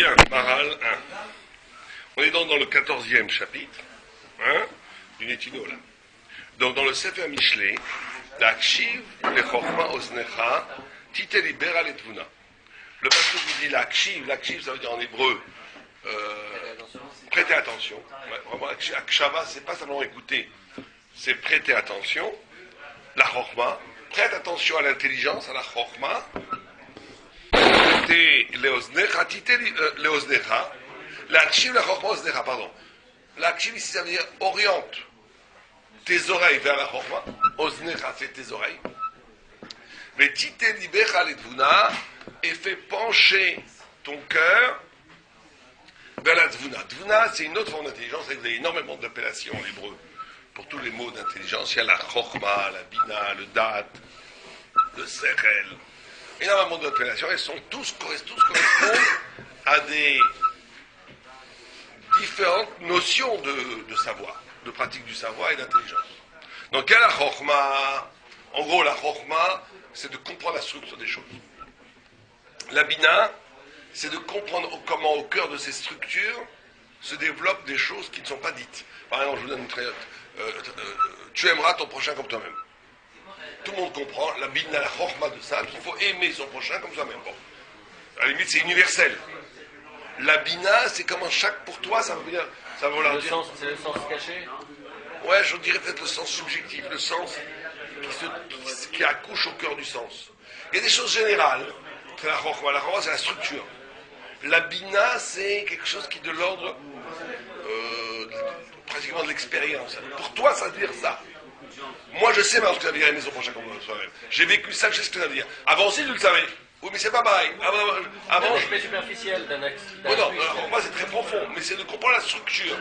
Bien, Maral 1. On est donc dans le 14e chapitre du Netinola. Donc dans le Sefer Mishlei, l'Akshiv, le Chochma Osnecha, Tite Libera Letvuna. Le pasteur qui dit l'Akshiv ça veut dire en hébreu prêter attention. Ouais, vraiment, Akshava, c'est pas simplement écouter, c'est prêter attention. La Chochma, prête attention à l'intelligence, à la Chochma. Leosnecha, l'Akshiv, la Chochma Osnecha, pardon. L'Akshiv ici, ça veut dire oriente tes oreilles vers la Chochma. Osnecha, c'est tes oreilles. Mais Tite Libera Letvuna, et fait pencher ton cœur vers la Tvuna. Tvuna, c'est une autre forme d'intelligence, vous avez énormément d'appellations en hébreu pour tous les mots d'intelligence. Il y a la Chochma, la Bina, le Dat, le Sechel. Énormément d'appellations, elles sont tous correspondent à des différentes notions de savoir, de pratique du savoir et d'intelligence. Donc, il y a la Chochma. En gros, la Chochma, c'est de comprendre la structure des choses. La Bina, c'est de comprendre comment au cœur de ces structures se développent des choses qui ne sont pas dites. Par exemple, je vous donne une très... tu aimeras ton prochain comme toi-même. Tout le monde comprend, la Bina, la Chochma de ça, qu'il faut aimer son prochain comme soi-même. Bon. À la limite, c'est universel. La Bina, c'est comment pour toi, ça veut dire... Ça veut vouloir dire... C'est le sens caché. Ouais, je dirais peut-être le sens subjectif, le sens qui accouche au cœur du sens. Il y a des choses générales. C'est la Chochma, c'est la structure. La Bina, c'est quelque chose qui est de l'ordre pratiquement de l'expérience. Pour toi, ça veut dire ça. Moi, je sais maintenant ce que ça veut dire aimer son prochain comme soi-même. J'ai vécu ça, je sais ce que ça veut dire. Avant aussi, je le savais. Oui, mais c'est pas pareil. Avant, c'est l'aspect superficiel d'un acte. Non, la Chochma, c'est très profond, mais c'est de comprendre la structure.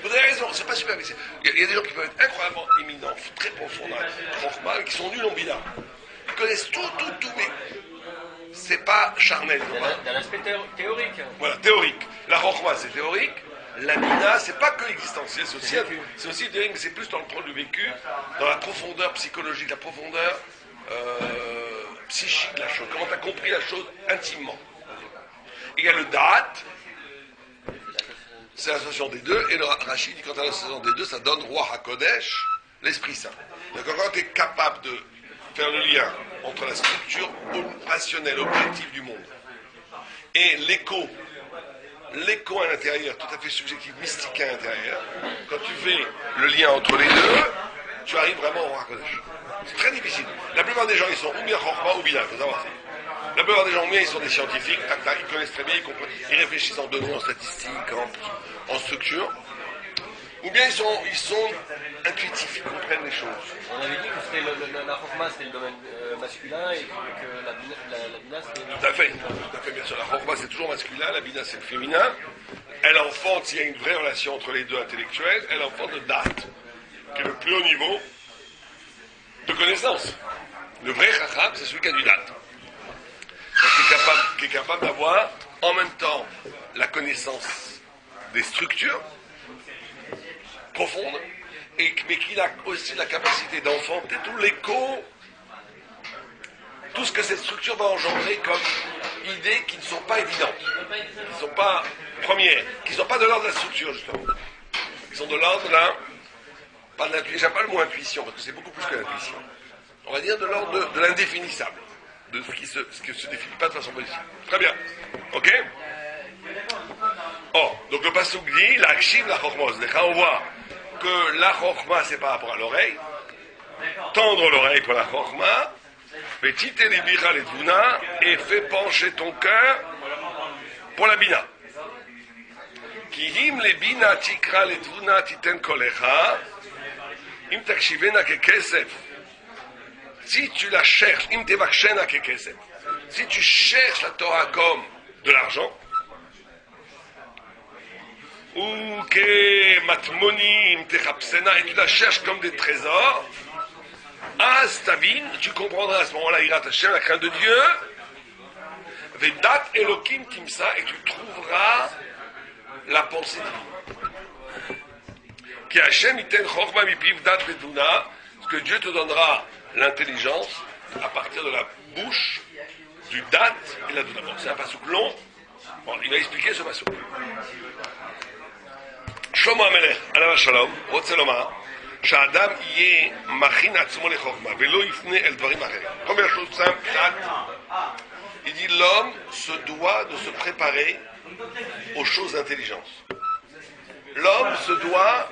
Vous avez raison, c'est pas superficiel. Il y a des gens qui peuvent être incroyablement éminents, très profonds dans la Chochma, et qui sont nuls en Bina. Ils connaissent tout, mais c'est pas charnel. D'un aspect théorique. Voilà, théorique. La Chochma, c'est théorique. La Bina, c'est pas que existentiel, c'est aussi théorique, mais c'est plus dans le plan du vécu, dans la profondeur psychologique, la profondeur psychique de la chose. Comment tu as compris la chose intimement. Il y a le Da'at, c'est l'association des deux, et le Rachid dit quand tu as l'association des deux, ça donne Roi HaKodesh, l'Esprit Saint. Donc quand tu es capable de faire le lien entre la structure rationnelle, objective du monde, et l'écho à l'intérieur, tout à fait subjectif, mystique à l'intérieur, quand tu fais le lien entre les deux, tu arrives vraiment au Roi HaKodesh. C'est très difficile. La plupart des gens, ils sont ou bien Chochma ou Bina, il faut savoir ça. La plupart des gens, ou bien ils sont des scientifiques, ils connaissent très bien, ils réfléchissent en données, en statistiques, en structure, ou bien ils sont intuitifs, ils comprennent les choses. On avait dit que la Chochma c'était le domaine masculin et que la Bina c'était... Tout à fait, bien sûr. La Chochma c'est toujours masculin, la Bina c'est le féminin. Elle enfante, s'il y a une vraie relation entre les deux intellectuels, elle enfante le date, qui est le plus haut niveau de connaissance. Le vrai Chacham, c'est celui qui a du date. Qui est capable d'avoir en même temps la connaissance des structures profondes, mais qui a aussi la capacité d'enfanter tout l'écho, tout ce que cette structure va engendrer comme idées qui ne sont pas évidentes, qui ne sont pas premières, qui ne sont pas de l'ordre de la structure justement, qui sont de l'ordre pas de l'intuition, j'aime pas le mot intuition parce que c'est beaucoup plus que l'intuition, on va dire de l'ordre de l'indéfinissable, de ce qui se définit pas de façon positive. Très bien, ok. Donc le pasuk dit, la Akshiv, la Chochma, on voit que la Chochma c'est par rapport à l'oreille, tendre l'oreille pour la Chochma, mais Tite Libera Letvuna, et fait pencher ton cœur pour la Bina. Kihim le Bina tikra Letvuna titen kolecha, im takshivena kekesef. Si tu la cherches, im tevakshena kekesef. Si tu cherches la Torah comme de l'argent, ou que matmonim techapsena, et tu la cherches comme des trésors, Stavin, tu comprendras à ce moment-là, Irat Hashem, la crainte de Dieu, Vedat Elokim Timsa, et tu trouveras la pensée divine. Ki Hashem iten Chochma mipiv dat veduna, parce que Dieu te donnera l'intelligence à partir de la bouche, du dat et la duna. C'est un passouk long, Bon, il a expliqué ce passouk. Shlomo HaMelech, alav hashalom, רוצה לומר, שהאדם יהיה מכין עצמו לחוכמה, ולא יפנה אל דברים אחרים. Première chose simple, il dit l'homme se doit de se préparer aux choses d'intelligence. L'homme se doit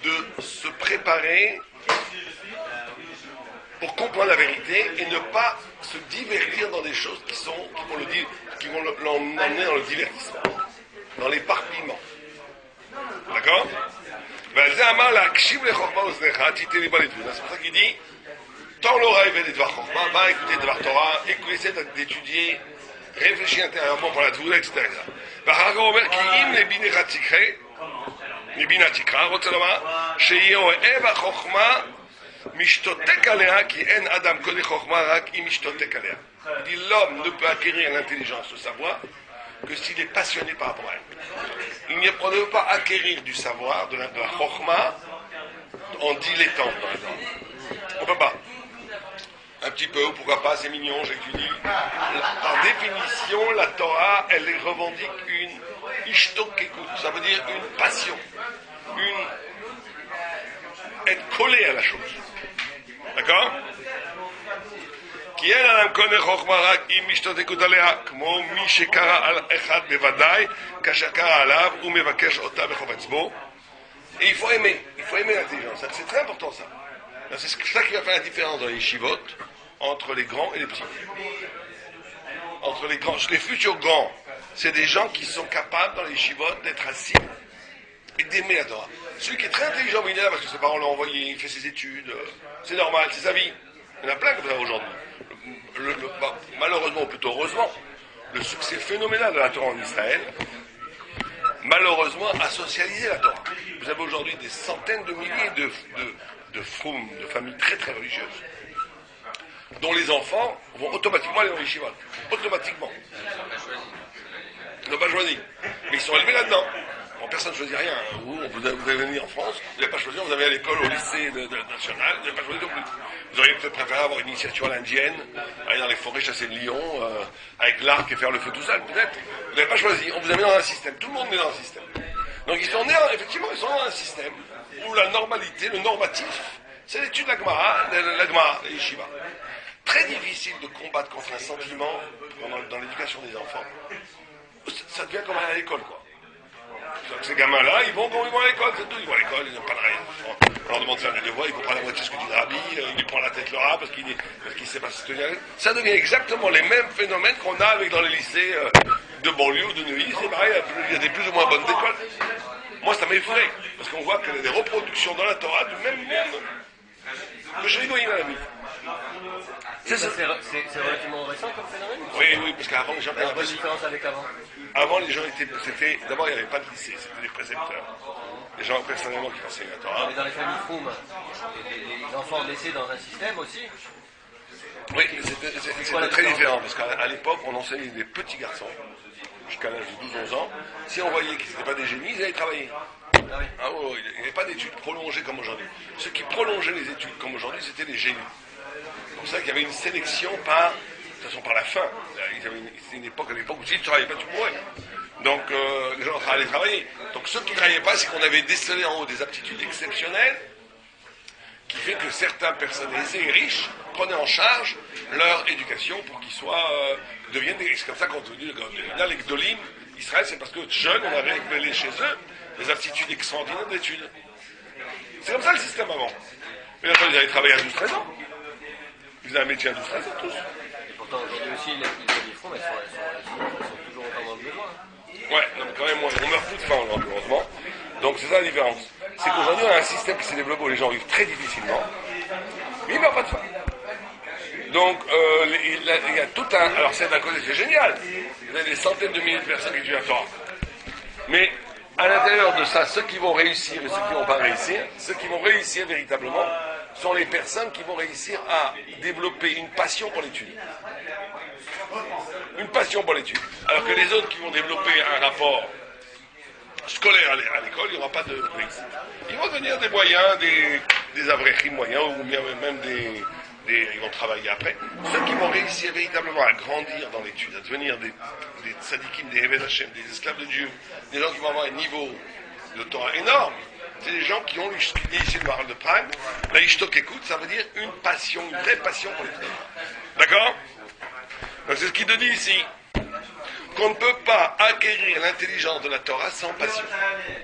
de se préparer pour comprendre la vérité et ne pas se divertir dans des choses qui vont l'emmener dans le divertissement, dans l'éparpillement. D'accord? C'est pour ça qu'il dit tant l'oreille vers les Dvar Chokma, va écouter Dvar Torah, essaie d'étudier, réfléchir intérieurement pour la Dvoula, etc. לבינה תקרא, רוצה לומר, שיהיה אוהב החוכמה משתותק עליה, כי אין אדם קונה חוכמה רק אם משתותק עליה. Il dit l'homme ne peut acquérir l'intelligence, le savoir, que s'il est passionné par rapport à elle. On ne peut pas acquérir du savoir, de la chokhma, en dilettante, par exemple. On ne peut pas. Un petit peu, ou pourquoi pas, c'est mignon, j'étudie. Par définition, la Torah, elle revendique une ishtok-écoute, ça veut dire une passion, être collé à la chose. D'accord? כי אין אדם קונה חוכמה רק אם משתתקות עליה, כמו מי שקרא על אחד בוודאי, כאשר קרא עליו, הוא מבקש אותה בחפץ בו. Et il faut aimer l'intelligence, c'est très important ça. C'est ça qui va faire la différence dans les yeshivot, entre les grands et les petits. Entre les grands, les futurs grands, c'est des gens qui sont capables dans les yeshivot d'être assis et d'aimer la Torah. Celui qui est très intelligent, il est là parce que ses parents l'ont envoyé, il fait ses études, c'est normal, c'est sa vie. Il y en a plein comme ça aujourd'hui. Malheureusement, ou plutôt heureusement, le succès phénoménal de la Torah en Israël, malheureusement, a socialisé la Torah. Vous avez aujourd'hui des centaines de milliers de froum, de familles très très religieuses, dont les enfants vont automatiquement aller dans les yeshivot. Automatiquement. Ils n'ont pas choisi. Mais ils sont élevés là-dedans. Bon, personne ne choisit rien. Vous avez venu en France, vous n'avez pas choisi, vous avez à l'école, au lycée national, vous n'avez pas choisi non plus. Vous auriez peut-être préféré avoir une initiation à l'indienne, aller dans les forêts chasser le lion, avec l'arc et faire le feu tout seul, peut-être. Vous n'avez pas choisi, on vous a mis dans un système. Tout le monde est dans un système. Donc ils sont nés, effectivement, ils sont dans un système où la normalité, le normatif, c'est l'étude de la Gemara, les yeshivas. Très difficile de combattre contre un sentiment dans l'éducation des enfants. Ça devient comme aller à l'école, quoi. Donc ces gamins-là, ils vont à l'école, c'est tout. Ils vont à l'école, ils n'aiment pas de rien. On leur demande de faire des devoirs, ils comprennent la moitié de ce que dit le rabbi, il lui prend la tête le rat parce qu'il ne sait pas se tenir. Ça devient exactement les mêmes phénomènes qu'on a avec dans les lycées de banlieue ou de Neuilly. C'est pareil, il y a des plus ou moins bonnes écoles. Moi, ça m'effraie, parce qu'on voit qu'il y a des reproductions dans la Torah du même monde que je rigoyais à la vie. C'est relativement récent comme phénomène? Oui, parce qu'avant, les gens... Il y a une différence avec avant. Avant, les gens d'abord, il n'y avait pas de lycée, c'était des précepteurs. Les gens, personnellement, qui enseignaient la Torah. Mais dans les familles froum, les enfants laissés dans un système aussi? Oui, c'était très différent, parce qu'à l'époque, on enseignait des petits garçons, jusqu'à l'âge de 12-11 ans. Si on voyait qu'ils n'étaient pas des génies, ils allaient travailler. Ah oui, il n'y avait pas d'études prolongées comme aujourd'hui. Ceux qui prolongeaient les études comme aujourd'hui, c'était les génies. C'est pour ça qu'il y avait une sélection par la fin. C'était une époque où si tu ne travaillais pas, tu mourais. Donc les gens allaient travailler. Donc ceux qui ne travaillaient pas, c'est qu'on avait décelé en haut des aptitudes exceptionnelles qui fait que certaines personnes aisées et riches prenaient en charge leur éducation pour qu'ils deviennent des... C'est comme ça qu'on dit, là les Gdolim, Israël, c'est parce que jeunes, on avait révélé chez eux des aptitudes extraordinaires d'études. C'est comme ça le système avant. Mais là, ils allaient travailler à 12-13 ans. Ils avaient un métier à 12-13 ans tous. Et pourtant aujourd'hui aussi, les familles froum, elles sont toujours autant dans le besoin. Ouais, non, mais quand même, on meurt plus de faim, malheureusement. Donc c'est ça la différence. C'est qu'aujourd'hui, on a un système qui s'est développé où les gens vivent très difficilement, mais ils ne meurent pas de faim. Donc, il y a tout un... Alors, c'est d'un côté, c'est génial. Vous avez des centaines de milliers de personnes qui étudient la Torah. Mais, à l'intérieur de ça, ceux qui vont réussir et ceux qui ne vont pas réussir, ceux qui vont réussir véritablement, sont les personnes qui vont réussir à développer une passion pour l'étude. Une passion pour l'étude. Alors que les autres qui vont développer un rapport scolaire à l'école, il n'y aura pas de réussite. Ils vont devenir des moyens, des avrechim moyens, ou bien même ils vont travailler après. Ceux qui vont réussir véritablement à grandir dans l'étude, à devenir des tzadikim, des Eved Hashem, des esclaves de Dieu, des gens qui vont avoir un niveau de Torah énorme, c'est les gens qui ont initié le Maharal de Prague. La Ishtok écoute, ça veut dire une passion, une vraie passion pour l'étude. D'accord? Donc c'est ce qu'il te dit ici. Qu'on ne peut pas acquérir l'intelligence de la Torah sans passion.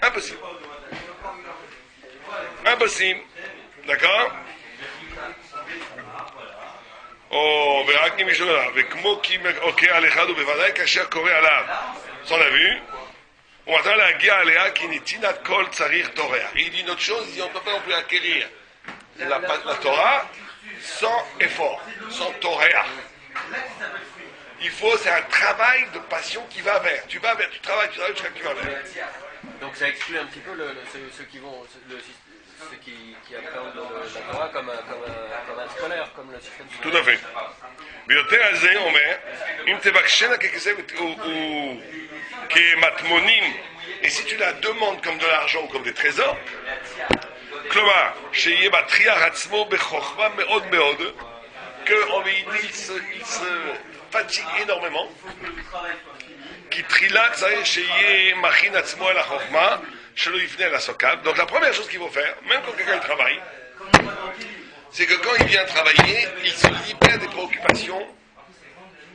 Impossible. Impossible. D'accord? Oh, ok, Alejado Bevadai, Kasher Kore Alav. Ça on a vu. Il dit une autre chose, il dit on ne peut pas non plus acquérir la Torah sans effort, sans Torah. Il faut, c'est un travail de passion qui va vers. Tu vas vers, tu travailles jusqu'à ce que tu vas vers. Donc ça exclut un petit peu ceux qui vont, ceux qui appréhendent la Torah comme un scolaire, comme le système scolaire. Tout à fait. ביותר על זה אומר, אם תבקשנה ככסף ou כמטמונים, et si tu la demandes comme de l'argent ou comme des trésors, כלומר, שיהיה בטריח עצמו בחוכמה מאוד מאוד, qu'en vérité il se fatigue énormément, כי תחילה צריך שיהיה מכין עצמו אל החוכמה, שלא יפנה אל הסוקל. Donc la première chose qu'il faut faire, même quand quelqu'un travaille, c'est que quand il vient travailler, il se libère des préoccupations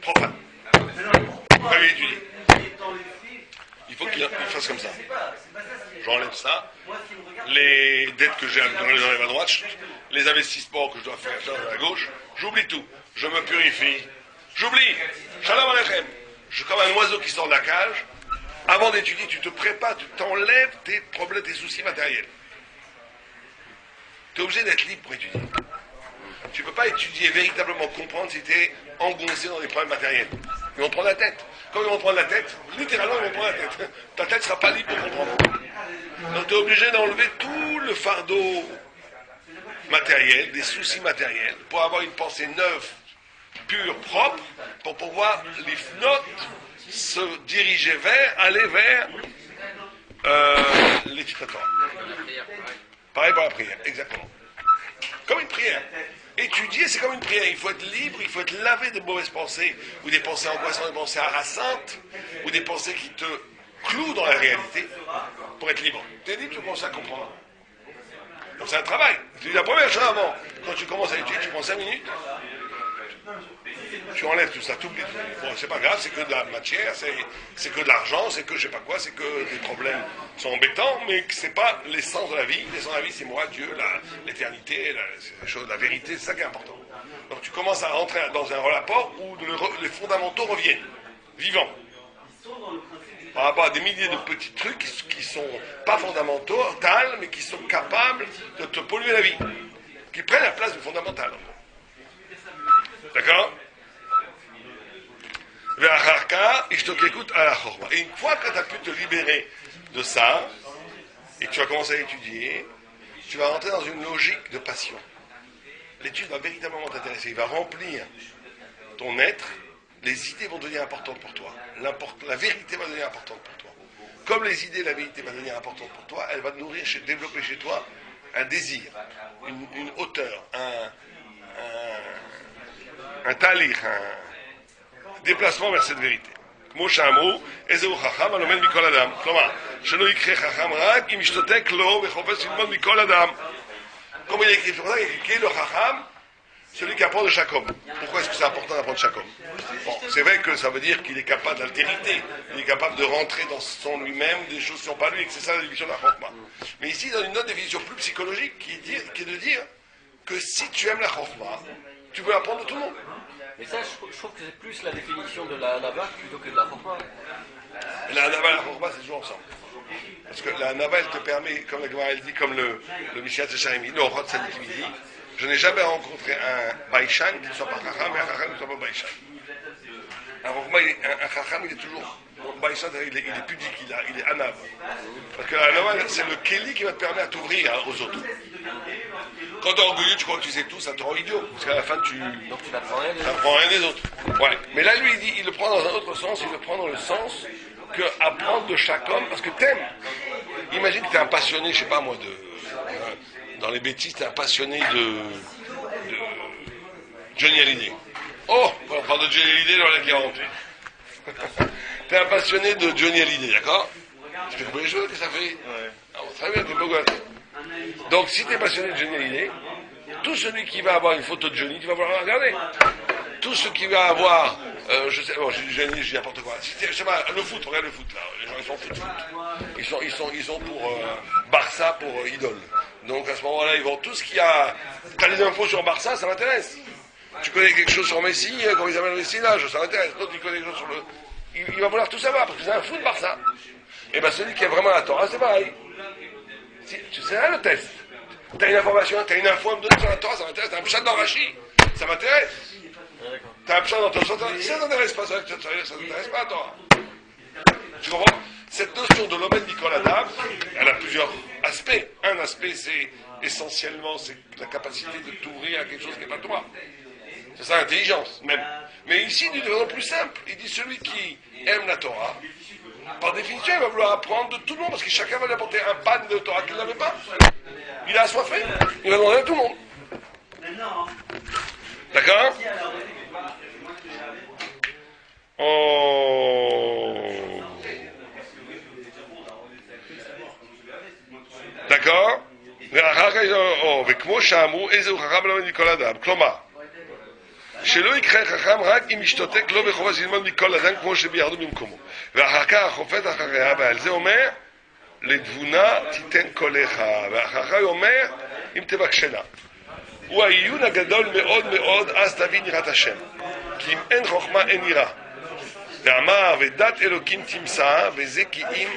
profanes. Vous avez étudié. Il faut qu'il fasse comme ça. J'enlève ça. Les dettes que j'ai, je les enlève à droite. Les investissements que je dois faire à gauche. J'oublie tout. Je me purifie. J'oublie. Shalom Aleichem. Je suis comme un oiseau qui sort de la cage. Avant d'étudier, tu te prépares, tu t'enlèves tes problèmes, tes soucis matériels. Tu es obligé d'être libre pour étudier. Tu ne peux pas étudier, véritablement comprendre si tu es engoncé dans des problèmes matériels. Ils vont prendre la tête. Quand ils vont prendre la tête, littéralement ils vont prendre la tête. Ta tête ne sera pas libre pour comprendre. Donc tu es obligé d'enlever tout le fardeau matériel, des soucis matériels, pour avoir une pensée neuve, pure, propre, pour pouvoir l'ifnot, se diriger vers, aller vers l'étude de Torah. Pareil pour la prière, exactement. Comme une prière. Étudier, c'est comme une prière. Il faut être libre, il faut être lavé de mauvaises pensées, ou des pensées angoissantes, des pensées harassantes, ou des pensées qui te clouent dans la réalité, pour être libre. Tu es libre, tu commences à comprendre. Donc c'est un travail. La première chose avant, quand tu commences à étudier, tu prends 5 minutes, tu enlèves tout ça, tu oublies tout. Bon, c'est pas grave, c'est que de la matière, c'est que de l'argent, c'est que je sais pas quoi, c'est que des problèmes sont embêtants, mais c'est pas l'essence de la vie. L'essence de la vie, c'est moi, Dieu, l'éternité, la vérité, c'est ça qui est important. Donc tu commences à rentrer dans un rapport où les fondamentaux reviennent, vivants. Par rapport à des milliers de petits trucs qui sont pas fondamentaux, tels, mais qui sont capables de te polluer la vie, qui prennent la place du fondamental. D'accord? Et une fois que tu as pu te libérer de ça, et que tu vas commencer à étudier, tu vas rentrer dans une logique de passion. L'étude va véritablement t'intéresser, il va remplir ton être, les idées vont devenir importantes pour toi, la vérité va devenir importante pour toi. Comme les idées, la vérité va devenir importante pour toi, elle va nourrir, développer chez toi un désir, une hauteur, un talir, un déplacement vers cette vérité. כמו שאמרו, איזהו חכם הלומד מכל אדם. כלומר, שלא יקרה חכם רק אם ישתתק לו וחופש ללמוד מכל אדם. Comme il est écrit, qui est le chacham, celui qui apprend de chaque homme. Pourquoi est-ce que c'est important d'apprendre de chaque homme? Bon, c'est vrai que ça veut dire qu'il est capable d'altérité, il est capable de rentrer dans son lui-même des choses qui ne sont pas lui, et que c'est ça la définition de la chokma. Mais ici, dans une autre définition plus psychologique, qui est de dire que si tu aimes la chokma, tu peux apprendre de tout le monde. Mais ça, je trouve que c'est plus la définition de la Nava plutôt que de la Chokma. La Nava et la Chokma, c'est toujours ensemble. Parce que la Nava, elle te permet, comme la Gemara, elle dit, comme le Mishnah Tsecharim, le Rod Sadikim dit, je n'ai jamais rencontré un Baïchan qui ne soit pas Chacham et un Chacham qui ne soit pas Baïchan. Un Chacham, il est toujours. Baïchan, il est pudique, il est anav. Parce que la Nava, c'est le Kéli qui va te permettre de t'ouvrir aux autres. Quand tu es orgueilleux, tu crois que tu sais tout, ça te rend idiot. Parce qu'à la fin, tu n'apprends rien des autres. Ouais. Mais là, lui, il le prend dans un autre sens. Il le prend dans le sens que apprendre de chaque homme, parce que t'aimes. Imagine que tu es un passionné, je sais pas moi, dans les bêtises, tu es un passionné Johnny Hallyday. Oh, on parle de Johnny Hallyday dans la 40. T'es un passionné de Johnny Hallyday, d'accord? Tu fais combien de choses que ça fait? Ouais. Ah, très bien, t'es beau gosse. Donc, si t'es passionné de Johnny Hallyday, tout celui qui va avoir une photo de Johnny, tu vas vouloir la regarder. Tout ce qui va avoir, je sais, bon, je dis n'importe quoi. Je sais pas, le foot, regarde le foot là. Les gens ils sont foot. Ils sont pour Barça, pour idole. Donc à ce moment-là, ils vont tout ce qu'il y a. T'as des infos sur Barça, ça m'intéresse. Tu connais quelque chose sur Messi, comment ils appellent Messi là, ça m'intéresse. L'autre il connaît quelque chose sur le. Il va vouloir tout savoir parce que c'est un foot Barça. Et ben celui qui a vraiment la Torah, c'est pareil. C'est là le test. T'as une information, t'as une info à me donner sur la Torah, ça m'intéresse. T'as un pshat dans Rashi, ça m'intéresse. T'as un pshat dans ton Torah, ça t'intéresse pas, ça t'intéresse pas à Torah. Tu comprends? Cette notion de l'Omed Mikol Adam, elle a plusieurs aspects. Un aspect, c'est essentiellement c'est la capacité de t'ouvrir à quelque chose qui n'est pas toi. C'est ça l'intelligence, même. Mais ici, il devient plus simple. Il dit celui qui aime la Torah, par définition, il va vouloir apprendre de tout le monde, parce que chacun va lui apporter un pan de Torah qu'il n'avait pas. Il a assoiffé, il va demander à tout le monde. D'accord? d'accord? וכמו שאמרו, איזה הוא חכם ללמד מכל אדם. כלומר, שלא יקרה חכם רק אם ישתותק לו בחובה ללמוד מכל אדם כמו שבירדו במקומו. ואחר כך החופט אחריה, ועל זה אומר, לתבונה תיתן קולך. ואחר כך אומר, אם תבקשנה. הוא העיון הגדול מאוד מאוד, אז תבין יראת השם. כי אם אין חוכמה אין יראה. ואמר, ודת אלוקים תמצא, וזה כי אם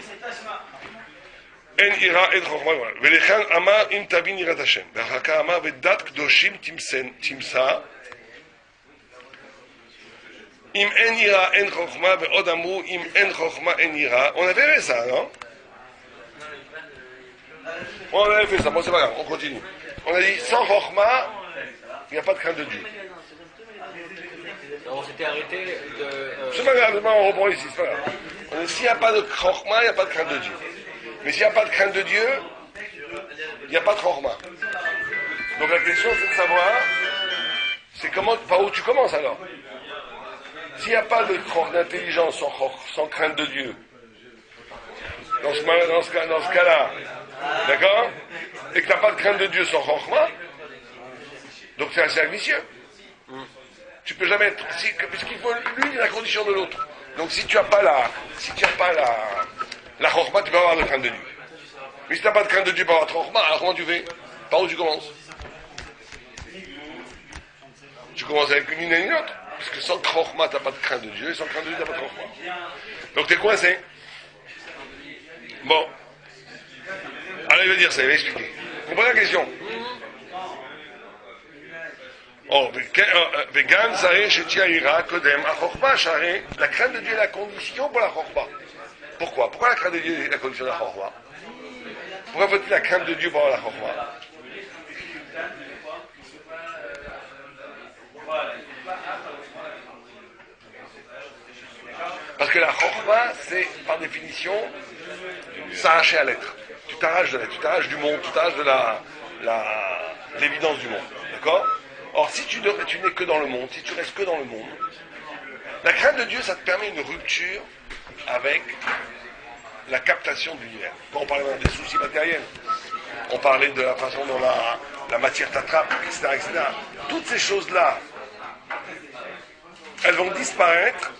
אין יראה אין חוכמה. ולכן אמר, אם תבין יראת השם. ואחר כך אמר, ודת קדושים תמצא, אם אין יראה אין חוכמה, ועוד אמרו, אם אין חוכמה אין יראה. On avait fait ça, non? On avait fait ça, bon c'est pas grave, on continue. On a dit, sans Chokhmah, il n'y a pas de crainte de Dieu. On s'était arrêté de... C'est pas grave, on reprend ici, c'est pas grave. On dit, s'il n'y a pas de Chokhmah, il n'y a pas de crainte de Dieu. Mais s'il n'y a pas de crainte de Dieu, il n'y a pas de Chokhmah. Donc la question c'est de savoir, c'est comment, par où tu commences alors? S'il n'y a pas d'intelligence sans crainte de Dieu, dans ce cas-là, d'accord? Et que tu n'as pas de crainte de Dieu sans Chokhmah, donc c'est un cercle vicieux. Tu peux jamais être... puisqu'il faut l'une la condition de l'autre. Donc si tu n'as pas la Chokhmah, tu peux avoir de crainte de Dieu. Mais si tu n'as pas de crainte de Dieu pour avoir de Chokhmah, alors comment tu fais? Par où tu commences? Tu commences avec une et une autre. Parce que sans Chokhmah, tu n'as pas de crainte de Dieu, et sans crainte de Dieu, tu n'as pas de Chokhmah. Donc tu es coincé. Bon. Alors il va dire ça, il va expliquer. Vous comprenez la question? Oh, vegan, saré, shetia, ira, kodem, a Chokhmah, charé. La crainte de Dieu est la condition pour la Chokhmah. Pourquoi? Pourquoi la crainte de Dieu est la condition de la Chokhmah? Pourquoi faut-il la crainte de Dieu pour avoir la Chokhmah? Parce que la Chokhmah, c'est par définition s'arracher à l'être. Tu t'arraches de l'être, tu t'arraches du monde, tu t'arraches de l'évidence du monde. D'accord? Or, si tu n'es que dans le monde, si tu restes que dans le monde, la crainte de Dieu, ça te permet une rupture avec la captation de l'univers. Quand on parlait des soucis matériels, on parlait de la façon dont la matière t'attrape, etc., etc. Toutes ces choses-là, elles vont disparaître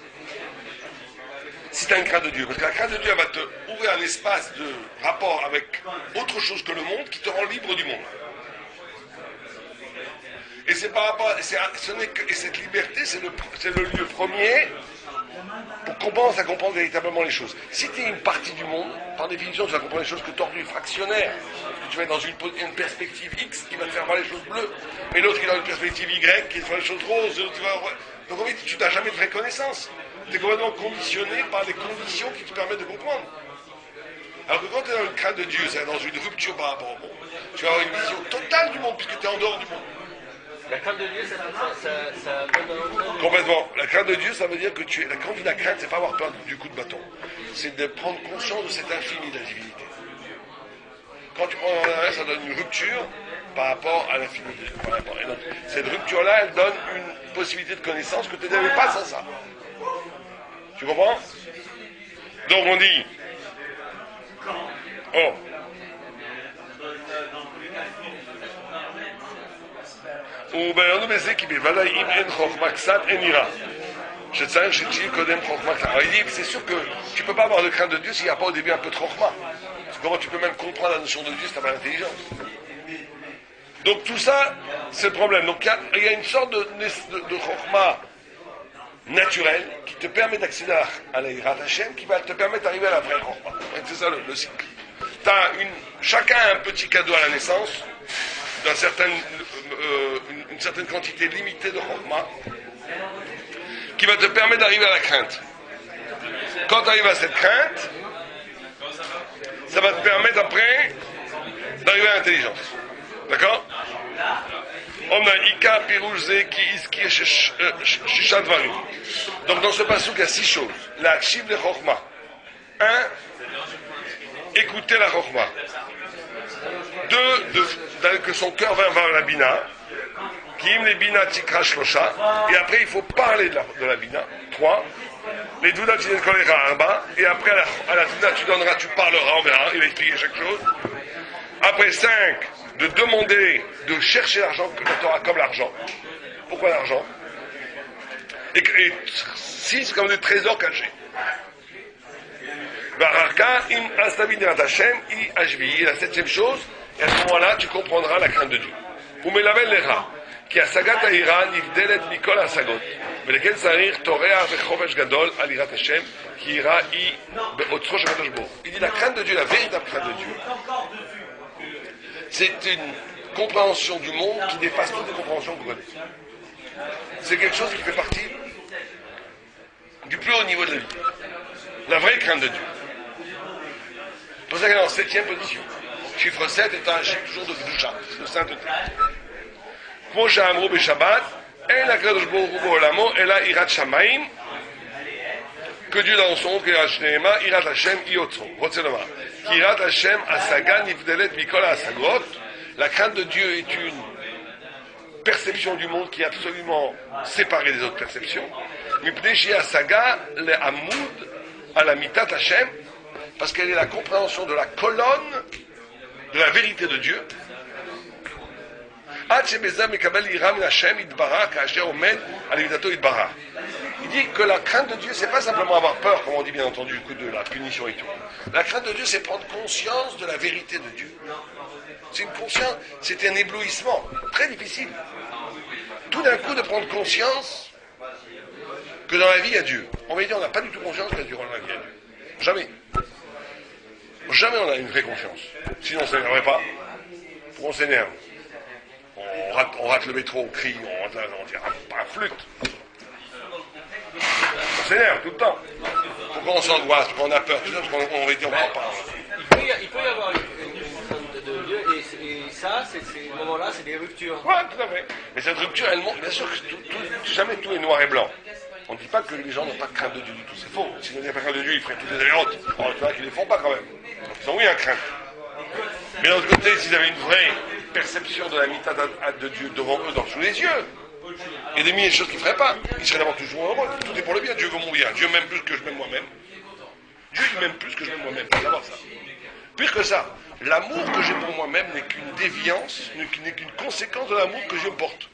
si tu as une crainte de Dieu. Parce que la crainte de Dieu, elle va te ouvrir un espace de rapport avec autre chose que le monde qui te rend libre du monde. Et c'est par rapport, et cette liberté, c'est le lieu premier pour qu'on commence à comprendre véritablement les choses. Si tu es une partie du monde, par définition, tu vas comprendre les choses que tordues, fractionnaires. Parce que tu vas être dans une perspective X qui va te faire voir les choses bleues, et l'autre qui est dans une perspective Y qui te fait les choses roses. Donc en fait, tu n'as jamais de vraie connaissance. Tu es complètement conditionné par les conditions qui te permettent de comprendre. Alors que quand tu es dans une crainte de Dieu, c'est dans une rupture par rapport au monde, tu vas avoir une vision totale du monde puisque tu es en dehors du monde. La crainte de Dieu, ça donne Complètement. La crainte de Dieu, ça veut dire que quand on dit la crainte, c'est pas avoir peur du coup de bâton. C'est de prendre conscience de cet infini de la divinité. Quand tu prends en arrêt, ça donne une rupture par rapport à l'infini. Et donc, cette rupture-là, elle donne une possibilité de connaissance que tu n'avais pas sans ça. Tu comprends? Donc on dit, oh, ou ben on nous dit qu'il est valait im en chokma ksat en ira. Je sais, je dis kodem chokma ksat. Alors il dit, c'est sûr que tu peux pas avoir de crainte de Dieu s'il n'y a pas au début un peu de chokma. Comment tu peux même comprendre la notion de Dieu si tu n'as pas l'intelligence? Donc tout ça, c'est le problème. Donc il y a une sorte de chokma naturel qui te permet d'accéder à la Yirat Hashem, qui va te permettre d'arriver à la vraie Chorma. C'est ça le cycle. Chacun a un petit cadeau à la naissance, une certaine quantité limitée de Chorma, qui va te permettre d'arriver à la crainte. Quand tu arrives à cette crainte, ça va te permettre après d'arriver à l'intelligence. D'accord? Donc dans ce passage, il y a 6 choses. La akshiv le chokma. 1. Écouter la chokma. 2. Que son cœur va vers la bina. Kim le bina tikra shlosha. Et après il faut parler de la bina. 3. Les doudas tu donnes kolera arba. Et après à la douda tu parleras, on verra, il va expliquer chaque chose. Après 5. De demander, de chercher l'argent que la Torah comme l'argent. Pourquoi l'argent? Et 6, c'est comme des trésors cachés. Baraka im astavidirat Hashem i ashvi. La 7e chose, et à ce moment-là, tu comprendras la crainte de Dieu. Umelavel lecha, ki asagat ha'ira nivdelet mikol asagot, veleken sarir torea vechovesh gadol al irat Hashem, ki ira i beotzro shekadosh bo. Il dit la crainte de Dieu, la véritable crainte de Dieu. C'est une compréhension du monde qui dépasse toutes les compréhensions que vous connaissez. C'est quelque chose qui fait partie du plus haut niveau de la vie. La vraie crainte de Dieu. C'est pour ça qu'elle est en 7e position. Chiffre 7 étant un chiffre toujours de Kedusha, de sainteté. Kmo sha'amru b'Shabbat, en hakadosh baruch hu ba'olamo, ela irat shamayim, que Dieu dans son nom, Irat Shneema, Irat Hashem, Iotzro. Rotzeloma. Irat Hashem, Asaga, Nivdelet, Mikola, Asagot. La crainte de Dieu est une perception du monde qui est absolument séparée des autres perceptions. Mipneshi Asaga, le Hamoud, à la Mitat Hashem, parce qu'elle est la compréhension de la colonne de la vérité de Dieu. Il dit que la crainte de Dieu, c'est pas simplement avoir peur, comme on dit bien entendu, du coup de la punition et tout. La crainte de Dieu, c'est prendre conscience de la vérité de Dieu. C'est une conscience, c'est un éblouissement très difficile. Tout d'un coup de prendre conscience que dans la vie il y a Dieu. On va dire, on n'a pas du tout conscience qu'il y a Dieu dans la vie il y a Dieu. Jamais. Jamais on a une vraie confiance. Sinon on ne s'énerverait pas. Pourquoi on s'énerve? On rate le métro, on crie, on dit un flûte. On s'énerve tout le temps. Pourquoi on s'angoisse? Pourquoi on a peur? Tout ça, parce qu'on va dire on ne prend pas. Il peut y avoir une crainte de Dieu, et ça, ces moments-là, c'est des ruptures. Oui, tout à fait. Mais cette rupture, elle montre, bien sûr que jamais tout est noir et blanc. On ne dit pas que les gens n'ont pas de crainte de Dieu du tout, c'est faux. S'ils n'avaient pas de crainte de Dieu, ils feraient toutes les alérotes. Alors, tu vois qu'ils ne les font pas quand même. Donc, ils ont oui un crainte. Mais d'un autre côté, s'ils avaient une vraie perception de la mitad de Dieu devant eux, sous les yeux, il y a des milliers de choses qu'ils ne feraient pas. Ils seraient d'abord toujours heureux. Tout est pour le bien. Dieu veut mon bien. Dieu m'aime plus que je m'aime moi-même. Dieu, il m'aime plus que je m'aime moi-même. C'est d'abord ça. Pire que ça, l'amour que j'ai pour moi-même n'est qu'une déviance, n'est qu'une conséquence de l'amour que Dieu me porte.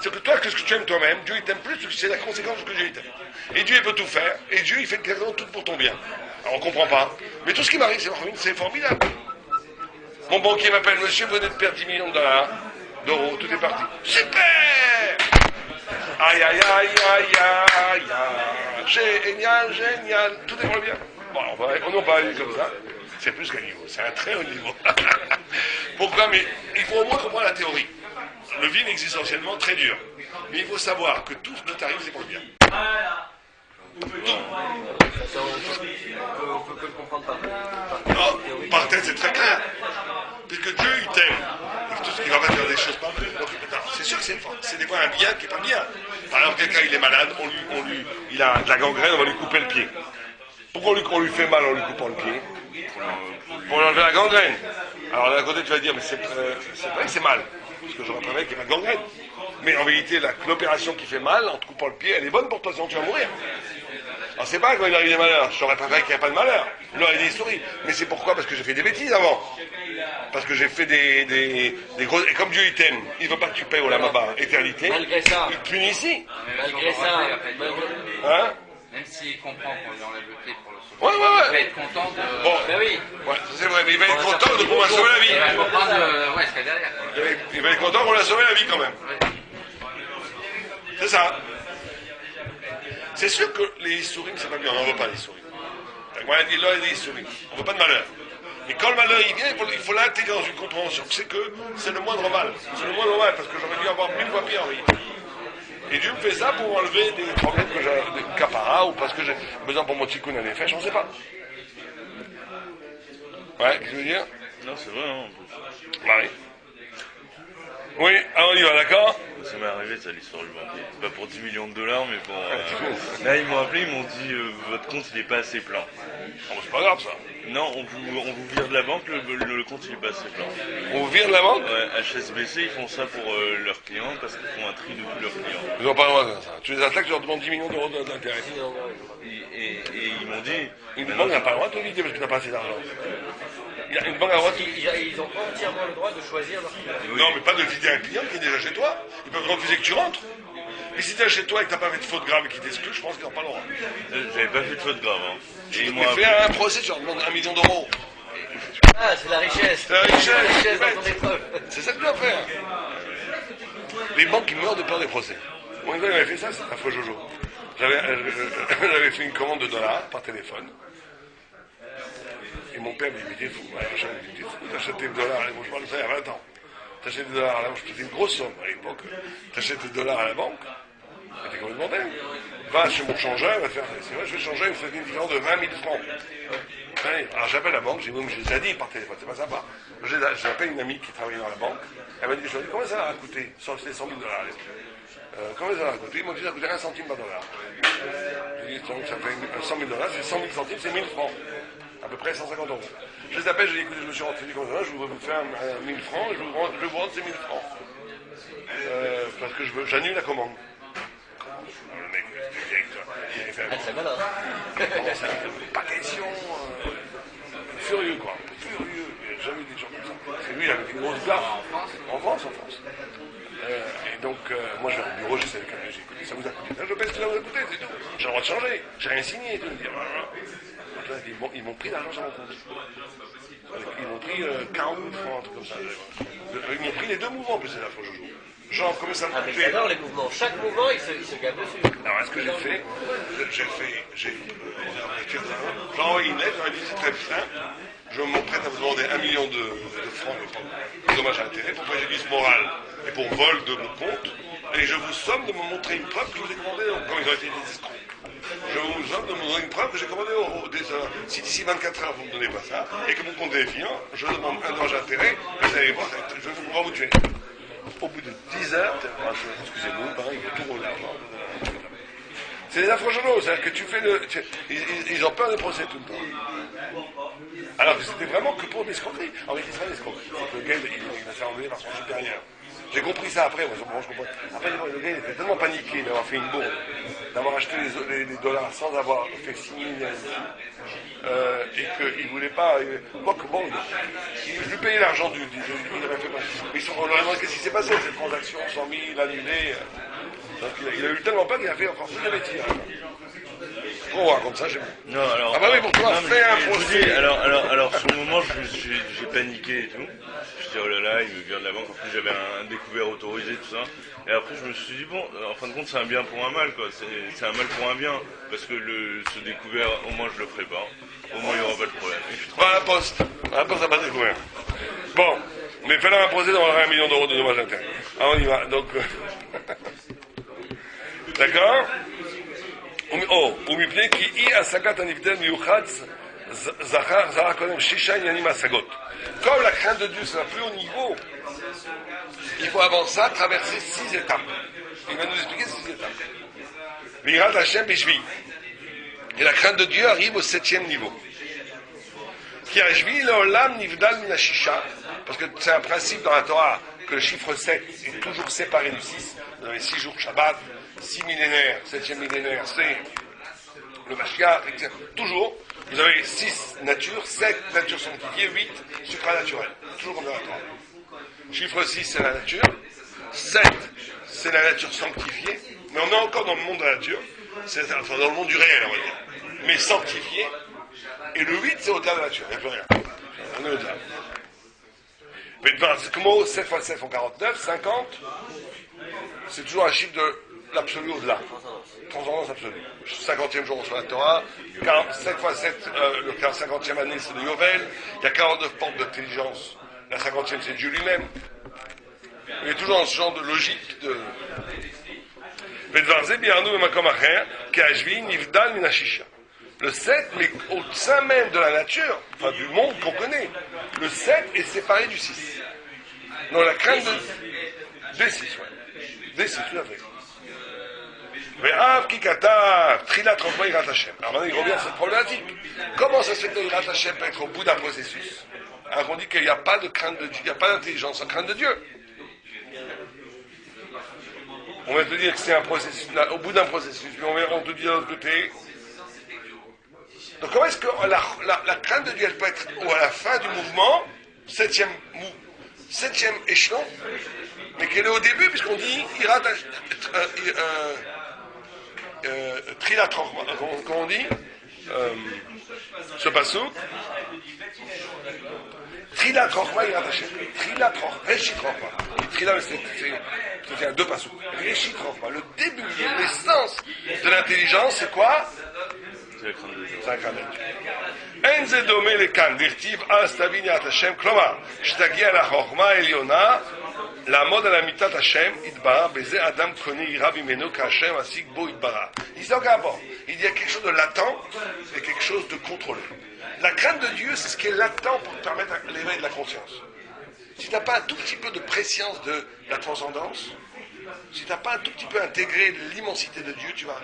C'est que toi, qu'est-ce que tu aimes toi-même? Dieu, il t'aime plus, c'est la conséquence de ce que Dieu t'aime. Et Dieu, il peut tout faire, et Dieu, il fait exactement tout pour ton bien. Alors, on ne comprend pas. Mais tout ce qui m'arrive, c'est formidable. Mon banquier m'appelle, monsieur, vous venez de perdre 10 millions de dollars, d'euros, tout est parti. Super! Aïe, aïe, aïe, aïe, aïe, aïe, génial, génial, tout est pour le bien. Bon, on va aller comme ça. C'est plus qu'un niveau, c'est un très haut niveau. Pourquoi? Mais il faut au moins comprendre la théorie. Le vide est existentiellement très dur. Mais il faut savoir que tout ce qui t'arrive, c'est pour le bien. Tout. On peut le comprendre par Non, par tête, c'est très clair. Puisque Dieu, il t'aime. Et tout ce qui va pas faire des choses pas bien. C'est sûr que c'est des fois un bien qui n'est pas bien. Par exemple, quelqu'un, il est malade, il a de la gangrène, on va lui couper le pied. Pourquoi on lui fait mal en lui coupant le pied? Pour enlever la gangrène. Alors d'un côté tu vas dire, mais c'est vrai que c'est mal, parce que j'aurais préféré qu'il n'y ait pas de gangrène. Mais en vérité, l'opération qui fait mal, en te coupant le pied, elle est bonne pour toi, sinon tu vas mourir. Alors c'est pas quand il arrive des malheurs, j'aurais préféré qu'il n'y ait pas de malheur. Il aurait des souris. Mais c'est pourquoi? Parce que j'ai fait des bêtises avant. Parce que j'ai fait des grosses... Et comme Dieu il t'aime, il veut pas que tu payes au Lamaba éternité. Malgré ça. Il te punit ici. Malgré ça. Hein? Même s'il comprend qu'on lui enlève le pied pour le sauver, Ouais. il va être content de... Bon, Ben oui. ouais, c'est vrai, mais il va être content de pouvoir sauver la Il va vie. comprendre ce qu'il y a derrière. Quoi. Il va être content qu'on lui a sauvé la vie quand même. C'est ça. C'est sûr que les souris, c'est pas bien, on n'en veut pas les souris. Moi, il y a des souris, on ne veut pas de malheur. Mais quand le malheur il vient, il faut l'intégrer dans une compréhension. C'est que c'est le moindre mal. C'est le moindre mal, parce que j'aurais dû avoir 1000 fois pire en vie. Et Dieu me fait ça pour enlever des problèmes que j'ai, des capara, ou parce que j'ai besoin pour mon tikkun à les fèches, on ne sait pas. Ouais, qu'est-ce que je veux dire? Non, c'est vrai, hein. Marie. Oui, alors on y va, d'accord? Ça m'est arrivé, ça, l'histoire du banquier. Pas pour 10 millions de dollars, mais pour... Là, ils m'ont appelé, ils m'ont dit, votre compte, il est pas assez plein. Oh, c'est pas grave, ça. Non, on vous vire de la banque, le compte, il est pas assez plein. On vire de la banque? Ouais, HSBC, ils font ça pour leurs clients, parce qu'ils font un tri de tous leurs clients. Ils n'ont pas le droit de faire ça. Tu les attaques, tu leur demandes 10 millions d'euros d'intérêt. Et ils m'ont dit... Une banque n'a pas le droit de te vider parce que tu n'as pas assez d'argent. Une banque a le droit de... Ils ont entièrement le droit de choisir leur client. Oui. Non, mais pas de vider un client qui est déjà chez toi. Ils peuvent refuser que tu rentres. Et si tu es chez toi et que tu n'as pas fait de faute grave et qu'ils t'excluent, je pense qu'ils n'ont pas le droit. J'avais pas fait de faute grave, hein. Et ils m'ont Tu fais appelé. un procès, tu leur demandes 1 million d'euros. Ah, c'est la richesse. C'est la richesse, C'est c'est dans ton épreuve. C'est ça que tu dois faire. Les banques qui meurent de peur des procès. Moi, une fois, j'avais fait ça, c'est affreux Jojo. J'avais fait une commande de dollars par téléphone. Et mon père me dit, mais t'es fou, t'achètes des dollars, moi je parle de ça il y a 20 ans. T'achètes des dollars à la banque, c'était une grosse somme à l'époque. T'achètes des dollars à la banque, mais t'es complètement dingue. Va chez mon changeur, il va te faire, c'est vrai, je vais changer, il me fait une différence de 20 000 francs. Allez, alors j'appelle la banque, je les ai dit par téléphone, c'est pas sympa. J'appelle une amie qui travaillait dans la banque, elle m'a dit, je lui ai dit, combien ça va coûter? C'était 100 000 dollars. Combien ça va coûter? Ils m'ont dit, ça coûtait 1 centime par dollar. J'ai dit, donc ça fait 100 000 dollars, c'est 100 000 centimes, c'est 1000 francs. À peu près 150 euros. Je les appelle, je dis, écoutez, je me suis renseigné comme ça, je voudrais vous faire 1000 francs, et je vais vous rendre ces 1000 francs. Parce que j'annule la commande. Le mec, c'était directeur, il avait fait un C'est malin. pas question. Furieux, quoi. Furieux. Il n'a jamais eu des gens comme ça. Parce que lui, il avait une grosse gaffe. En France. Et donc, moi, je vais au bureau, j'essaie de calmer, j'ai écouté, ça vous a coûté. Je pèse ce que ça vous a coûté, c'est tout. J'ai le droit de changer. J'ai rien signé. Tout. Donc là, ils m'ont pris l'argent sur mon compte. Ils m'ont pris 40 000 francs, un truc comme ça. Ils m'ont pris les deux mouvements, plus c'est la fois, Jojo. Genre, comme ça me Ah, mais coûtait. j'adore les mouvements. Chaque mouvement, il se gagne dessus. Alors, est-ce que j'ai envoyé une lettre, j'aurais dit c'est très simple, je m'emprête à vous demander 1 million de francs de dommages à intérêt pour préjudice moral et pour vol de mon compte, et je vous somme de me montrer une preuve que je vous ai commandée, comme ils ont été des escrocs. Je vous somme de me donner une preuve que j'ai commandé si d'ici 24 heures vous ne me donnez pas ça, et que mon compte est défiant, je demande un dommage à intérêt, vous allez voir, je vais pouvoir vous tuer. Au bout de 10 heures, excusez-moi, pareil, il y a tout l'argent. C'est des affreux journaux, c'est-à-dire que tu fais ils ont peur des procès tout le temps. Alors que c'était vraiment que pour l'escroquerie. En fait, c'est ça l'escroquerie. C'est que le gars, il va se faire enlever par son supérieur. J'ai compris ça après, moi, je comprends. Après, le gars, il était tellement paniqué d'avoir fait une bourde, d'avoir acheté les dollars sans avoir fait signer une et qu'il ne voulait pas. Bon, il lui payait l'argent il avait fait. Mais on leur a demandé qu'est-ce qui s'est passé, cette transaction, 100 000 annulée. Donc il a eu tellement peur qu'il a fait encore plus de bêtises. On raconte ça, j'ai vu. Non, alors... Ah bah oui, pour toi, fais un je vous procès. dis, alors, sur le moment, j'ai paniqué et tout. Je dis, oh là là, il me vient de la banque. En plus, j'avais un découvert autorisé, tout ça. Et après, je me suis dit, bon, en fin de compte, c'est un bien pour un mal, quoi. C'est un mal pour un bien. Parce que ce découvert, au moins, je le ferai pas. Au moins, il n'y aura pas de problème. Va à la poste. À la poste, ça va découvert. Bon, mais fais-leur un procès d'avoir 1 million d'euros de dommages internes. Ah, on y va. Donc, d'accord? ומפני כי אי השגת הנבדל מיוחד זכר קודם 6 עניינים השגות. Comme la crainte de Dieu c'est le plus haut niveau, il faut avant ça traverser 6 étapes. Il va nous expliquer 6 étapes. Virat Hashem Bishvi. Et la crainte de Dieu arrive au 7e niveau. Ki hashvi leolam nivdal min hashisha, parce que c'est un principe dans la Torah que le chiffre 7 est toujours séparé du 6. Vous avez 6 jours Shabbat, 6 millénaires, 7e millénaire, c'est le Mashiach, etc. Toujours, vous avez 6 natures, 7 natures sanctifiées, 8 supranaturelles. Toujours comme dans la Torah. Chiffre 6, c'est la nature. 7, c'est la nature sanctifiée. Mais on est encore dans le monde de la nature. C'est enfin, dans le monde du réel, on va dire. Mais sanctifié. Et le 8, c'est au-delà de la nature. Il n'y a plus rien. On est au-delà. Mais c'est comme 7 fois 7 font 49, 50. C'est toujours un chiffre de l'absolu au-delà. Transcendance absolue. 50e jour, on reçoit la Torah. 7 fois 7, le 50e année, c'est le Yovel. Il y a 49 portes d'intelligence. La 50e, c'est Dieu lui-même. Il est toujours dans ce genre de logique de. Le 7, mais au sein même de la nature, enfin du monde qu'on connaît, le 7 est séparé du 6. Donc la crainte de. Des 6, ouais. Des 6, tout à fait. Mais Av Kikata, Trilat Rochma Irat Hashem. Alors maintenant il revient à cette problématique. Comment ça se fait que Irat Hashem peut être au bout d'un processus? Alors on dit qu'il n'y a pas de crainte de Dieu, il n'y a pas d'intelligence sans crainte de Dieu. On va te dire que c'est un processus, au bout d'un processus, puis on te dit de l'autre côté. Donc comment est-ce que la crainte de Dieu, elle peut être à la fin du mouvement, septième échelon, mais qu'elle est au début, puisqu'on dit Trilat Rochma, comment on dit ce passouk, Trilat Rochma Irat Hashem, Trilat Rochma, Reshit Rochma. Trilat, c'est deux passouk. Reshit Rochma, le début, l'essence de l'intelligence, c'est quoi? C'est la crainte de Dieu. En ze domé le kan, dirtiv az tavin Irat Hashem, klomar, shtagia la Rochma Eliona, לעמוד על אמיתת השם יתברך, בזה אדם קונה יראה ממנו כהשם השיג בו יתברך. Il dit d'abord, il y a quelque chose de latent et quelque chose de contrôlé. La crainte de Dieu, c'est ce qui est latent pour te permettre l'éveil de la conscience. Si tu n'as pas un tout petit peu de préscience de la transcendance, si tu n'as pas un tout petit peu intégré l'immensité de Dieu, tu vas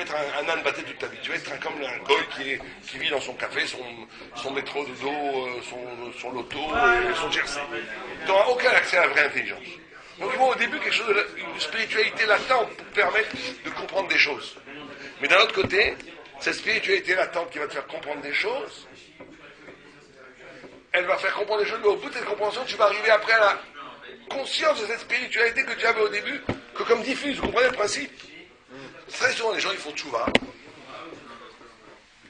être un âne batté toute ta vie. Tu vas être comme un goy qui vit dans son café, son métro de dos, son loto et son jersey. Tu n'auras aucun accès à la vraie intelligence. Donc il faut au début quelque chose une spiritualité latente pour permettre de comprendre des choses. Mais d'un autre côté, cette spiritualité latente qui va te faire comprendre des choses, elle va faire comprendre des choses, mais au bout de cette compréhension, tu vas arriver après à la conscience de cette spiritualité que tu avais au début, que comme diffuse, vous comprenez le principe? Très souvent, les gens, ils font tchouva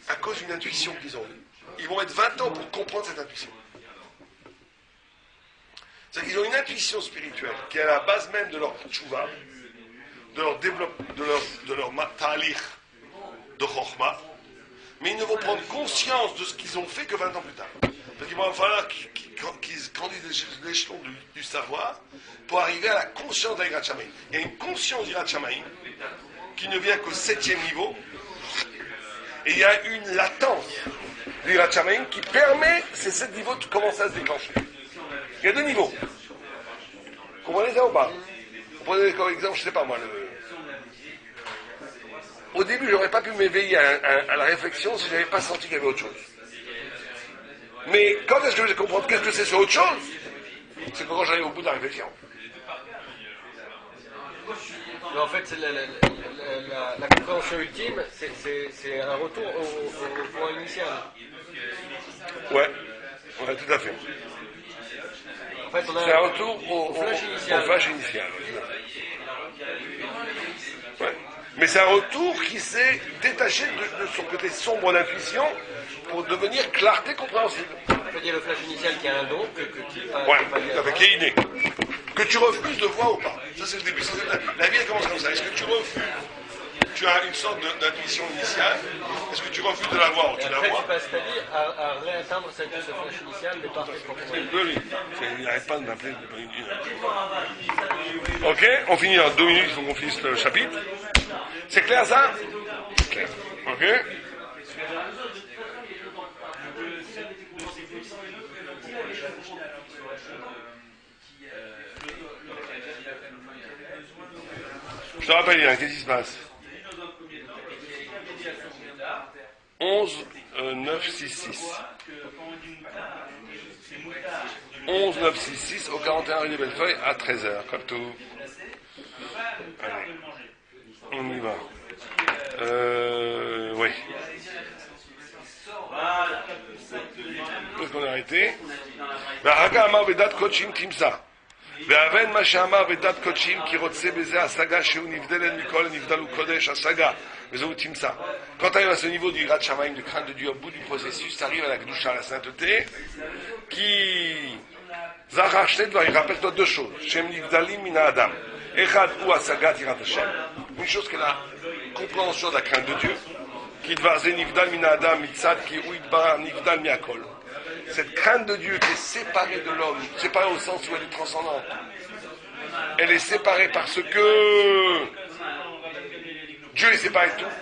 à cause d'une intuition qu'ils ont eue. Ils vont mettre 20 ans pour comprendre cette intuition. C'est-à-dire qu'ils ont une intuition spirituelle qui est à la base même de leur tchouva, de leur développement, de leur ta'alich, de chokhmah, mais ils ne vont prendre conscience de ce qu'ils ont fait que 20 ans plus tard. Donc il va falloir qu'ils grandissent l'échelon du savoir pour arriver à la conscience d'Irat Shamayim. Il y a une conscience d'Irat Shamayim qui ne vient qu'au 7e niveau, et il y a une latence d'Irat Shamayim qui permet ces 7 niveaux de commencer à se déclencher. Il y a 2 niveaux. Vous comprenez ça ou pas? Vous prenez comme exemple, je ne sais pas moi, au début, je n'aurais pas pu m'éveiller à la réflexion si je n'avais pas senti qu'il y avait autre chose. Mais quand est-ce que je vais comprendre qu'est-ce que c'est sur autre chose? C'est quand j'arrive au bout de la réflexion. Mais en fait, c'est la compréhension ultime, c'est un retour au point initial. Ouais, tout à fait. En fait, on a c'est un retour au flash initial. Ouais. Mais c'est un retour qui s'est détaché de son côté sombre d'intuition pour devenir clarté compréhensible. C'est-à-dire le flash initial qui a un don qui est inné. Que tu refuses de voir ou pas. Ça c'est le début. La vie elle commence comme ça. Est-ce que tu refuses? Tu as une sorte d'intuition initiale. Est-ce que tu refuses de la voir ou tu la vois? Tu passes ta vie à réatteindre ce flash initial, mais pas oui. Il n'arrête pas de m'appeler depuis une heure. Ok, on finit dans 2 minutes, il faut qu'on finisse le chapitre. C'est clair ça? Clair. Ok. Je te rappelle, qu'est-ce qui se passe? 11, 9, 6, 6. 11966 au 41 rue des Bellefeuilles à 13h. Comme tout. Allez. On y va. Oui. Où est-ce qu'on a arrêté? והרגע אמר בדת קודשים תמצא. והבן מה שאמר בדת קודשים כי רוצה בזה השגה שהוא נבדלת מכל נבדל וקודש השגה. וזהו תמצא. Quand tu arrives à ce niveau du Yirat Shamayim, de crainte de Dieu, au bout du processus, tu arrives à la Kedusha, à la sainteté, qui... Zachar Shnei Dvarim, rappelle-toi deux choses. Shem Nivdalim Mina Adam. Echad ou Asagat Yirat Hashem. Une chose qui est la compréhension de la crainte de Dieu. Qui Dvarze Nivdal Mina Adam Mitzad Ki ou Idbar Nivdal Miakol. Cette crainte de Dieu qui est séparée de l'homme, séparée au sens où elle est transcendante, elle est séparée parce que Dieu est séparé de tout.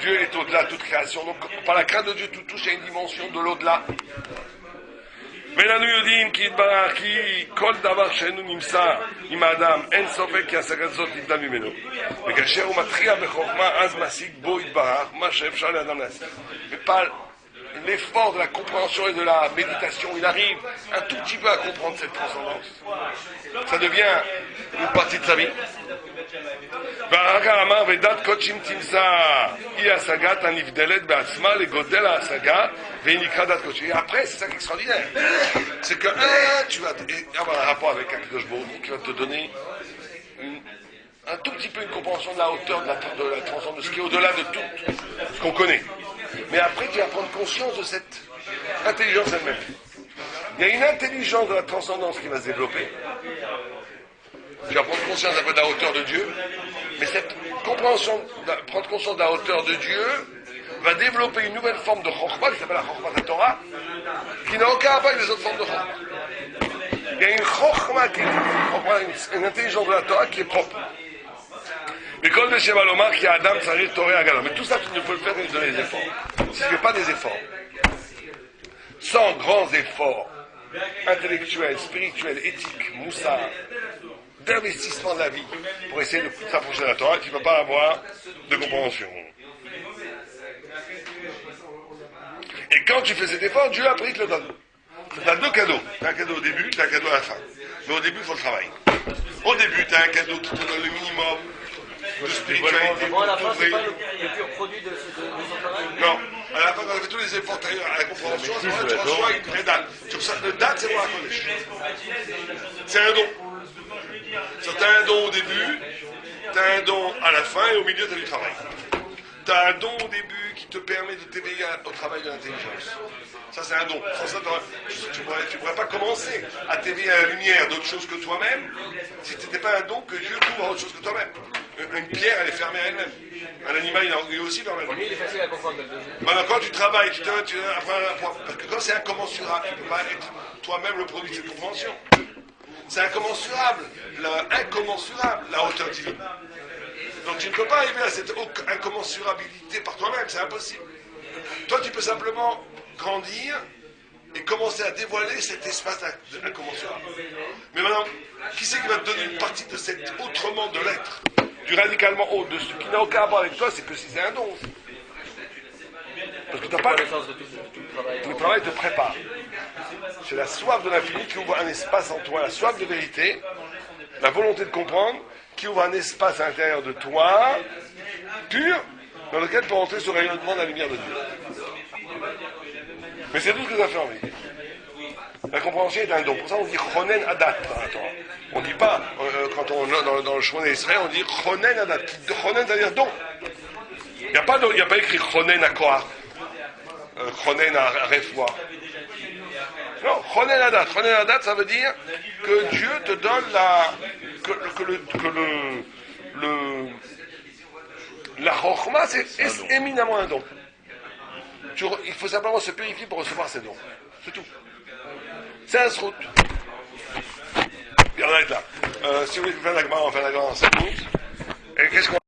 Dieu est au-delà de toute création. Donc, par la crainte de Dieu, tout touche à une dimension de l'au-delà. ואנחנו יודעים כי יתברך כי כל דבר שאינו נמצא עם האדם אין ספק כי השגת זאת נבדל ממנו וכאשר הוא מתחיל בחוכמה אז משיג בו יתברך מה שאפשר לאדם להשיג ופעל l'effort de la compréhension et de la méditation, il arrive un tout petit peu à comprendre cette transcendance. Ça devient une partie de sa vie. והרגע אמר ודת קודשים תמצא היא השגת הנבדלת בעצמה לגודל ההשגה והיא נקרא דת קודשים. Après, c'est ça qui est extraordinaire. C'est que tu vas avoir un rapport avec un Kadosh Baruch Hu qui va te donner un tout petit peu une compréhension de la hauteur de la transcendance, de ce qui est au-delà de tout ce qu'on connaît. Mais après, tu vas prendre conscience de cette intelligence elle-même. Il y a une intelligence de la transcendance qui va se développer. Tu vas prendre conscience après de la hauteur de Dieu. Mais cette compréhension, prendre conscience de la hauteur de Dieu, va développer une nouvelle forme de Chokhmah, qui s'appelle la Chokhmah de la Torah, qui n'a aucun rapport avec les autres formes de Chokhmah. Il y a une Chokhmah, une intelligence de la Torah qui est propre. Mais quand le Shema Lomar, qui a Adam, ça arrive Torah Agala. Mais tout ça, tu ne peux le faire que dans les efforts. Si tu ne fais pas des efforts, sans grands efforts intellectuels, spirituels, éthiques, moussard, d'investissement de la vie pour essayer de s'approcher de la Torah, tu ne peux pas avoir de compréhension. Et quand tu fais cet effort, Dieu après il te le donne. Tu as deux cadeaux. Tu as un cadeau au début, tu as un cadeau à la fin. Mais au début, il faut le travail. Au début, tu as un cadeau qui te donne le minimum de spiritualité. Bon, à la fin, c'est pas le pur produit de son travail. Non. À la fin, quand on fait tous les efforts à la compréhension, tu reçois une vraie date. Le date, c'est pour la connaître. C'est un don. Tu as un don au début, tu as un don à la fin, et au milieu, tu as du travail. Tu as un don au début qui te permet de t'éveiller au travail de l'intelligence. Ça, c'est un don. Sans ça, tu ne pourrais pas commencer à t'éveiller à la lumière d'autre chose que toi-même si ce n'était pas un don que Dieu t'ouvre à autre chose que toi-même. Une pierre, elle est fermée à elle-même. Un animal, il est aussi fermé à lui-même. Il est facile à comprendre. Maintenant, quand tu travailles, parce que quand c'est incommensurable, tu ne peux pas être toi-même le produit de cette compréhension. C'est incommensurable, la hauteur divine. Donc tu ne peux pas arriver à cette incommensurabilité par toi-même, c'est impossible. Toi, tu peux simplement grandir et commencer à dévoiler cet espace incommensurable. Mais maintenant, qui c'est qui va te donner une partie de cet autrement de l'être, du radicalement haut, de ce qui n'a aucun rapport avec toi, c'est que si c'est un don. Parce que tu n'as pas le travail te prépare. C'est la soif de l'infini qui ouvre un espace en toi, la soif de vérité, la volonté de comprendre, qui ouvre un espace à l'intérieur de toi, pur, dans lequel peut entrer ce rayonnement de la lumière de Dieu. Mais c'est tout ce que ça fait en vérité. La compréhension est un don. Pour ça, on dit Chonen Adat dans la Torah. On ne dit pas, quand on est dans le chemin d'Israël, on dit Chonen Adat. Chonen, c'est-à-dire don. Il n'y a pas écrit Chonen à Koach, Chonen à Refoua. Non, Chonen Adat. Chonen Adat, ça veut dire que Dieu te donne la Chokhmah, c'est éminemment un don. Il faut simplement se purifier pour recevoir ces dons. C'est tout. C'est un srout. Puis on arrête là. Si vous voulez faire la Gemara, on fait la Gemara en 5 minutes. Et qu'est-ce qu'on